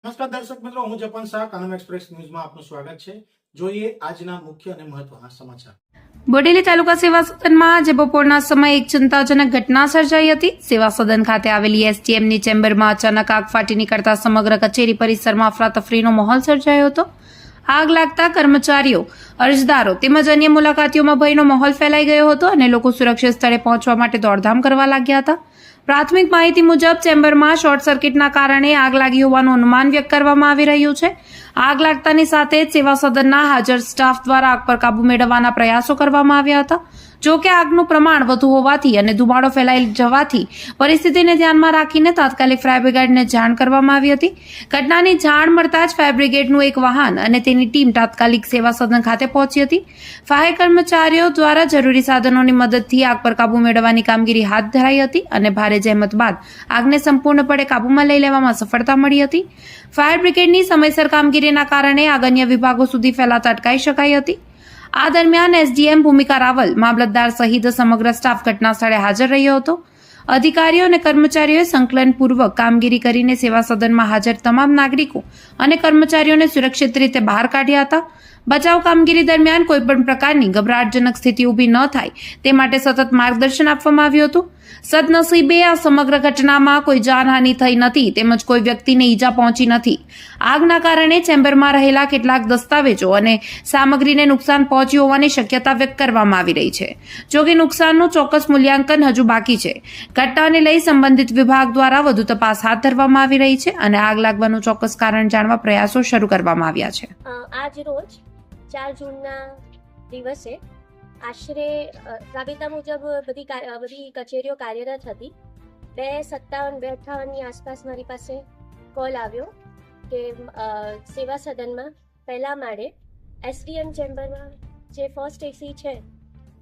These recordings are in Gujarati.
નમસ્કાર દર્શક મિત્રો, હું જપન શાહ, કાનમ એક્સપ્રેસ ન્યૂઝમાં આપનું સ્વાગત છે. જોઈએ આજના મુખ્ય અને મહત્વના સમાચાર. બોડેલી તાલુકા સેવા સદનમાં આજે બપોરના સમયે એક ચિંતાજનક ઘટના સર્જાઈ હતી. સેવા સદન ખાતે આવેલી એસડીએમની ચેમ્બરમાં અચાનક આગ ફાટી નીકળતા સમગ્ર કચેરી પરિસરમાં અફરાતફરીનો માહોલ સર્જાયો હતો. આગ લાગતા કર્મચારીઓ, અરજદારો તેમજ અન્ય મુલાકાતીઓમાં ભયનો માહોલ ફેલાઈ ગયો હતો અને લોકો સુરક્ષિત સ્થળે પહોંચવા માટે દોડધામ કરવા લાગ્યા હતા. પ્રાથમિક માહિતી મુજબ ચેમ્બરમાં શોર્ટ સર્કિટના કારણે આગ લાગી હોવાનું અનુમાન વ્યક્ત કરવામાં આવી રહ્યું છે. આગ લાગતાની સાથે જ સેવા સદનના હાજર સ્ટાફ દ્વારા આગ પર કાબુ મેળવવાના પ્રયાસો કરવામાં આવ્યા હતા. જો કે આગનું પ્રમાણ વધુ હોવાથી અને ધુમાડો ફેલાઈ જવાથી પરિસ્થિતિને ધ્યાનમાં રાખીને તાત્કાલિક ફાયર બ્રિગેડને જાણ કરવામાં આવી હતી. ઘટનાની જાણ મળતા જ ફાયર બ્રિગેડનું એક વાહન અને તેની ટીમ તાત્કાલિક સેવા સદન ખાતે પહોંચી હતી. ફાયર કર્મચારીઓ દ્વારા જરૂરી સાધનોની મદદથી આગ પર કાબુ મેળવવાની કામગીરી હાથ ધરાઈ હતી અને ભારે જહેમત બાદ આગને સંપૂર્ણપણે કાબૂમાં લઈ લેવામાં સફળતા મળી હતી. ફાયર બ્રિગેડની સમયસર કામગીરીના કારણે આગ અન્ય વિભાગો સુધી ફેલાતા અટકાવી શકાઈ હતી. આ દરમિયાન એસડીએમ ભૂમિકા રાવલ, મામલતદાર સહિત સમગ્ર સ્ટાફ ઘટના સ્થળે હાજર રહ્યો હતો. અધિકારીઓ અને કર્મચારીઓએ સંકલનપૂર્વક કામગીરી કરીને સેવા સદનમાં હાજર તમામ નાગરિકો અને કર્મચારીઓને સુરક્ષિત રીતે બહાર કાઢ્યા હતા. બચાવ કામગીરી દરમિયાન કોઈપણ પ્રકારની ગભરાટજનક સ્થિતિ ઊભી ન થાય તે માટે સતત માર્ગદર્શન આપવામાં આવ્યું હતું. સદનસીબે આ સમગ્ર ઘટનામાં કોઈ જાનહાનિ થઈ નથી તેમજ કોઈ વ્યક્તિને ઈજા પહોંચી નથી. આગના કારણે ચેમ્બરમાં રહેલા કેટલાક દસ્તાવેજો અને સામગ્રીને નુકસાન પહોંચ્યું હોવાની શક્યતા વ્યક્ત કરવામાં આવી રહી છે. જો કે નુકસાનનું ચોક્કસ મૂલ્યાંકન હજુ બાકી છે. ઘટનાને લઈ સંબંધિત વિભાગ દ્વારા વધુ તપાસ હાથ ધરવામાં આવી રહી છે અને આગ લાગવાનું ચોક્કસ કારણ જાણવા પ્રયાસો શરૂ કરવામાં આવ્યા છે. આજ રોજ 4 જૂનના દિવસે આશરે રાબેતા મુજબ બધી કચેરીઓ કાર્યરત હતી. 2:57-2:58ની આસપાસ મારી પાસે કોલ આવ્યો કે સેવા સદનમાં પહેલા માળે એસડીએમ ચેમ્બરમાં જે ફર્સ્ટ એસી છે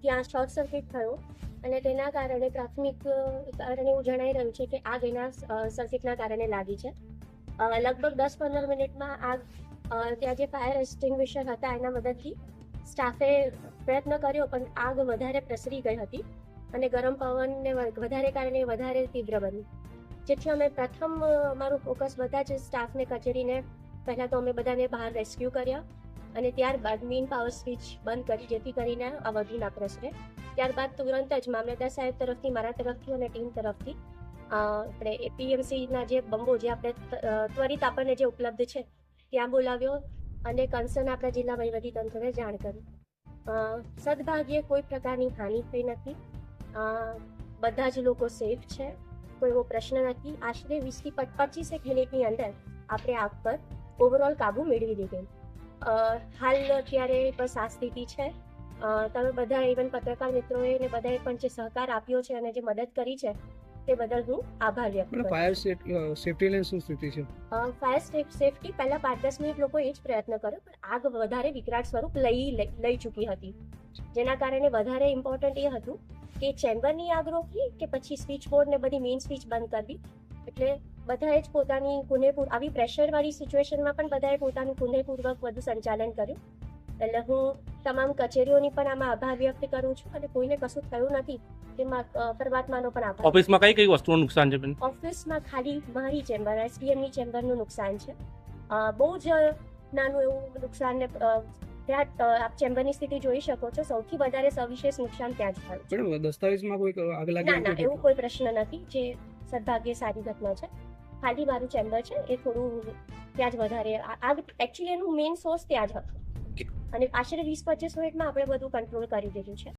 ત્યાં શોર્ટ સર્કિટ થયો અને તેના કારણે પ્રાથમિક કારણે એવું જણાઈ રહ્યું છે કે આગ એના સર્કિટના કારણે લાગી છે. લગભગ 10-15 મિનિટમાં આગ ત્યાં જે ફાયર એક્સટિંગ્વિશર હતા એના મદદથી સ્ટાફે પ્રયત્ન કર્યો, પણ આગ વધારે પ્રસરી ગઈ હતી અને ગરમ પવનને વધારે કારણે વધારે તીવ્ર બની. જેથી અમે પ્રથમ અમારું ફોકસ બધા જ સ્ટાફને કચેરીને પહેલાં તો અમે બધાને બહાર રેસ્ક્યુ કર્યા અને ત્યારબાદ મેઇન પાવર સ્વિચ બંધ કરી જેથી કરીને આ વધુ ના પ્રસરે. ત્યારબાદ તુરંત જ મામલતદાર સાહેબ તરફથી, મારા તરફથી અને ટીમ તરફથી આપણે એપીએમસીના જે બંબો જે આપણે ત્વરિત આપણને જે ઉપલબ્ધ છે ત્યાં બોલાવ્યો અને કન્સર્ન આપણા જિલ્લા વહીવટીતંત્રને જાણ કરી. સદભાગ્યે કોઈ પ્રકારની હાનિ થઈ નથી. બધા જ લોકો સેફ છે, કોઈ એવો પ્રશ્ન નથી. આશરે 20-25 મિનિટની અંદર આપણે આગ પર ઓવરઓલ કાબુ મેળવી લીધો. હાલ અત્યારે બસ આ સ્થિતિ છે. તમે બધા ઇવન પત્રકાર મિત્રોએ ને બધાએ પણ જે સહકાર આપ્યો છે અને જે મદદ કરી છે તે બદલ હું આભાર વ્યક્ત કરું. ફાયર સેફટી ની શું સ્થિતિ છે? ફાયર સેફટી પહેલા 5-10 મિનિટ લોકો એ જ પ્રયત્ન કર્યો, પણ આગ વધારે વિકરાળ સ્વરૂપ લઈ ચૂકી હતી. જેના કારણે વધારે ઇમ્પોર્ટન્ટ એ હતું કે ચેમ્બરની આગ રોકવી કે પછી સ્વિચ બોર્ડ ને બધી મેઇન સ્વિચ બંધ કરવી. એટલે બધાએ જ પોતાની આવી પ્રેશરવાળી સિચ્યુએશનમાં પણ બધાએ પોતાનું કુનેહપૂર્વક વધુ સંચાલન કર્યું. એટલે હું તમામ કચેરીઓની પણ આમાં આભાર વ્યક્ત કરું છું અને કોઈને કશું થયું નથી તેમાં પરમાત્માનો પણ આભાર. ઓફિસમાં કઈ વસ્તુનું નુકસાન છે? ઓફિસમાં ખાલી મારી ચેમ્બર, એસડીએમની ચેમ્બરનું નુકસાન છે. બહુ જ નાનું એવું નુકસાન ને ત્યાં આપ ચેમ્બરની સ્થિતિ જોઈ શકો છો. સૌથી વધારે સવિશેષ નુકસાન ત્યાં જ થયું. મેડમ, દસ્તાવેજમાં કોઈ આગ લાગી? ના, એવું કોઈ પ્રશ્ન નથી. જે સદભાગ્યે સારી ઘટના છે. ખાલી મારું ચેમ્બર છે એ થોડું ત્યાં જ વધારે આગ એકચ્યુઅલી એનું મેઇન સોર્સ ત્યાં જ હતું અને આશરે 20-25 મિનિટમાં આપણે બધું કંટ્રોલ કરી દીધું છે.